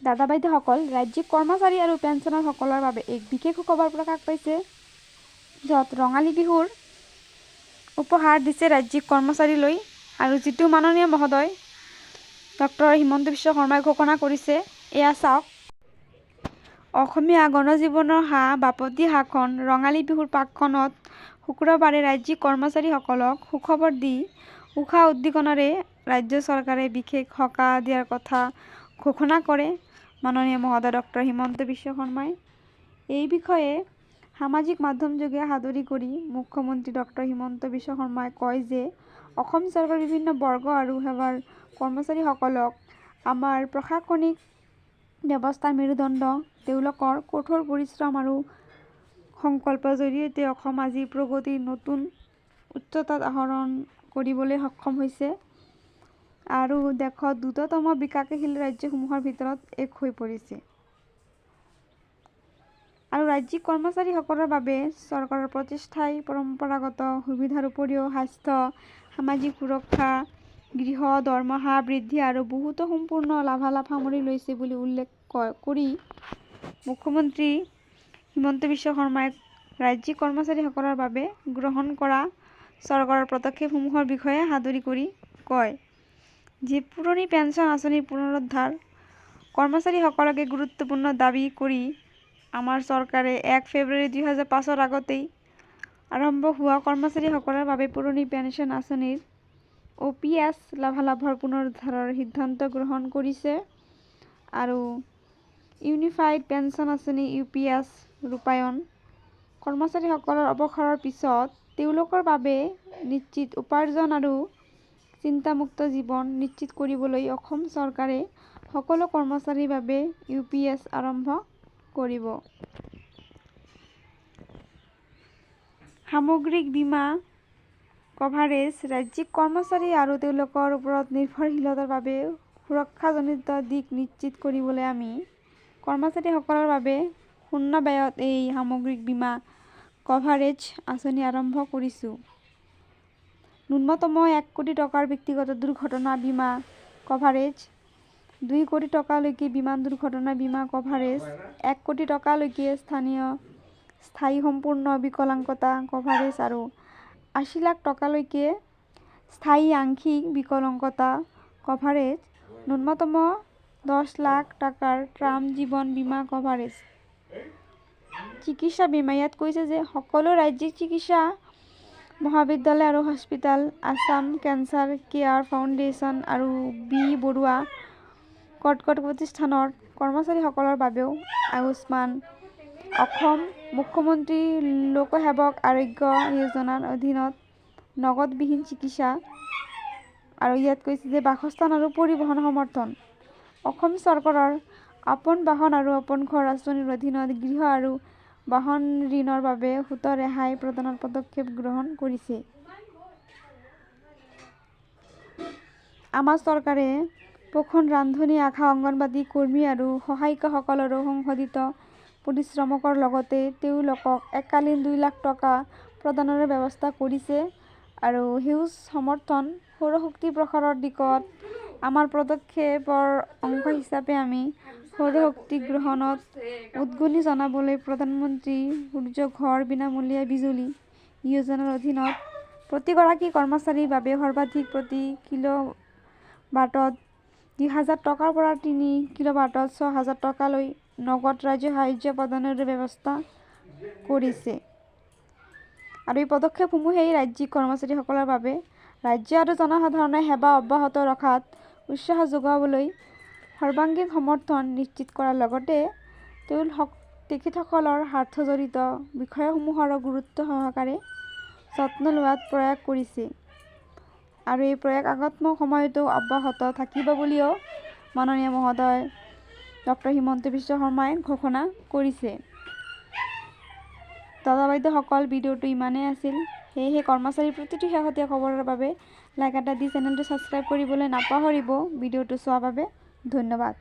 দাদা বাইদেউসকল, ৰাজ্যিক কৰ্মচাৰী আৰু পেঞ্চনাৰসকলৰ বাবে এক বিশেষ খবৰ প্ৰকাশ পাইছে, য'ত ৰঙালী বিহুৰ উপহাৰ দিছে ৰাজ্যিক কৰ্মচাৰীলৈ। আৰু যিটো মাননীয় মহোদয় ডক্টৰ হিমন্ত বিশ্ব শৰ্মাই ঘোষণা কৰিছে, এয়া চাওক। অসমীয়া গণজীৱনৰ বাপতি সাহোন ৰঙালী বিহুৰ প্ৰাকক্ষণত শুক্ৰবাৰে ৰাজ্যিক কৰ্মচাৰীসকলক সুখবৰ দি উষা উদ্দীপনাৰে ৰাজ্য চৰকাৰে বিশেষ সকাহ দিয়াৰ কথা ঘোষণা কৰে মাননীয় মহোদয় ডক্টৰ হিমন্ত বিশ্ব শৰ্মাই। এই বিষয়ে সামাজিক মাধ্যমযোগে সাদৰি কৰি মুখ্যমন্ত্ৰী ডক্টৰ হিমন্ত বিশ্ব শৰ্মাই কয় যে অসম চৰকাৰৰ বিভিন্ন বৰ্গ আৰু সেৱাৰ কৰ্মচাৰীসকলক আমাৰ প্ৰশাসনিক ব্যৱস্থাৰ মেৰুদণ্ড। তেওঁলোকৰ কঠোৰ পৰিশ্ৰম আৰু সংকল্পৰ জৰিয়তে অসম আজি প্ৰগতিৰ নতুন উচ্চতাত আৰোহণ কৰিবলৈ সক্ষম হৈছে আৰু দেশত দ্ৰুততম বিকাশশীল ৰাজ্যসমূহৰ ভিতৰত এক হৈ পৰিছে। আৰু ৰাজ্যিক কৰ্মচাৰীসকলৰ বাবে চৰকাৰৰ প্ৰচেষ্টাই পৰম্পৰাগত সুবিধাৰ উপৰিও স্বাস্থ্য, সামাজিক সুৰক্ষা, গৃহ দৰমহা বৃদ্ধি আৰু বহুতো সম্পূৰ্ণ লাভালাভ সামৰি লৈছে বুলি উল্লেখ কৰি মুখ্যমন্ত্ৰী হিমন্ত বিশ্ব শৰ্মাই ৰাজ্যিক কৰ্মচাৰীসকলৰ বাবে গ্ৰহণ কৰা চৰকাৰৰ পদক্ষেপসমূহৰ বিষয়ে সাদৰি কৰি কয় যে পুৰণি পেন্সন আঁচনিৰ পুনৰুদ্ধাৰ কৰ্মচাৰীসকলক এক গুৰুত্বপূৰ্ণ দাবী কৰি আমাৰ চৰকাৰে ১ ফেব্ৰুৱাৰী ২০০৫ৰ আগতেই আৰম্ভ হোৱা কৰ্মচাৰীসকলৰ বাবে পুৰণি পেন্সন আঁচনিৰ OPS লাভালাভৰ পুনৰুদ্ধাৰৰ সিদ্ধান্ত গ্ৰহণ কৰিছে আৰু ইউনিফাইড পেন্সন আঁচনি UPS ৰূপায়ণ কৰ্মচাৰীসকলৰ অৱসৰৰ পিছত তেওঁলোকৰ বাবে নিশ্চিত উপাৰ্জন আৰু চিন্তামুক্ত জীৱন নিশ্চিত কৰিবলৈ অসম চৰকাৰে সকলো কৰ্মচাৰীৰ বাবে UPS আৰম্ভ কৰিব। সামগ্ৰিক বীমা কভাৰেজ ৰাজ্যিক কৰ্মচাৰী আৰু তেওঁলোকৰ ওপৰত নিৰ্ভৰশীলতাৰ বাবে সুৰক্ষাজনিত দিশ নিশ্চিত কৰিবলৈ আমি কৰ্মচাৰীসকলৰ বাবে শূন্য ব্যয়ত এই সামগ্ৰিক বীমা কভাৰেজ আঁচনি আৰম্ভ কৰিছোঁ। ন্যূনতম ১ কোটি টকাৰ ব্যক্তিগত দুৰ্ঘটনা বীমা কভাৰেজ, ২ কোটি টকালৈকে বিমান দুৰ্ঘটনা বীমা কভাৰেজ, ১ কোটি টকালৈকে স্থায়ী সম্পূৰ্ণ বিকলাংগতা কভাৰেজ আৰু ৮০ লাখ টকালৈকে স্থায়ী আংশিক বিকলাংগতা কভাৰেজ, ন্যূনতম ১০ লাখ টকাৰ টাৰ্ম জীৱন বীমা কভাৰেজ। চিকিৎসা বীমা ইয়াত কৈছে যে সকলো ৰাজ্যিক চিকিৎসা মহাবিদ্যালয় আৰু hospital, Assam cancer care foundation আৰু বি বৰুৱা কৰ্কট প্ৰতিষ্ঠানৰ কৰ্মচাৰীসকলৰ বাবেও আয়ুষ্মান অসম মুখ্যমন্ত্ৰী লোকসেৱক আৰোগ্য যোজনাৰ অধীনত নগদবিহীন চিকিৎসা। আৰু ইয়াত কৈছে যে বাসস্থান আৰু পৰিবহণ সমৰ্থন। অসম চৰকাৰৰ আপোন বাহন আৰু আপোন ঘৰ আঁচনিৰ অধীনত গৃহ আৰু বাহন ঋণৰ বাবে সুত ৰেহাই প্ৰদানৰ পদক্ষেপ গ্ৰহণ কৰিছে। আমাৰ চৰকাৰে পোষণ ৰান্ধনী আশা অংগনবাড়ী কৰ্মী আৰু সহায়িকাসকলৰো সংশোধিত পৰিশ্ৰমৰ লগতে তেওঁলোকক এককালীন ২ লাখ টকা প্ৰদানৰ ব্যৱস্থা কৰিছে। আৰু সেউজ সমৰ্থন সৌৰশক্তি প্ৰসাৰৰ দিশত আমাৰ পদক্ষেপৰ অংশ হিচাপে আমি সৌৰশক্তি গ্ৰহণত উদগনি জনাবলৈ প্ৰধানমন্ত্ৰী সূৰ্য ঘৰ বিনামূলীয়া বিজুলী যোজনাৰ অধীনত প্ৰতিগৰাকী কৰ্মচাৰীৰ বাবে সৰ্বাধিক প্ৰতি কিলোৱাটত ২,০০০ টকাৰ পৰা ৩ কিলোৱাটত ৬,০০০ টকালৈ নগদ ৰাজ্যিক সাহায্য প্ৰদানৰ ব্যৱস্থা কৰিছে। আৰু এই পদক্ষেপসমূহেই ৰাজ্যিক কৰ্মচাৰীসকলৰ বাবে ৰাজ্য আৰু জনসাধাৰণৰ সেৱা অব্যাহত ৰখাত উৎসাহ যোগাবলৈ সৰ্বাংগীন সমৰ্থন নিশ্চিত কৰাৰ লগতে তেখেতসকলৰ স্বাৰ্থজড়িত বিষয়সমূহৰ গুৰুত্ব সহকাৰে যত্ন লোৱাত প্ৰয়াস কৰিছে। আৰু এই প্ৰয়াস আগন্তুক সময়তো অব্যাহত থাকিব বুলিও মাননীয় মহোদয় ডক্টৰ হিমন্ত বিশ্ব শৰ্মাই ঘোষণা কৰিছে। দাদা বাইদেউসকল, ভিডিঅ'টো ইমানেই আছিল। সেয়েহে কৰ্মচাৰীৰ প্ৰতিটো শেহতীয়া খবৰৰ বাবে লাইক এটা দি চেনেলটো ছাবস্ক্ৰাইব কৰিবলৈ নাপাহৰিব। ভিডিঅ'টো চোৱাৰ বাবে ধন্যবাদ।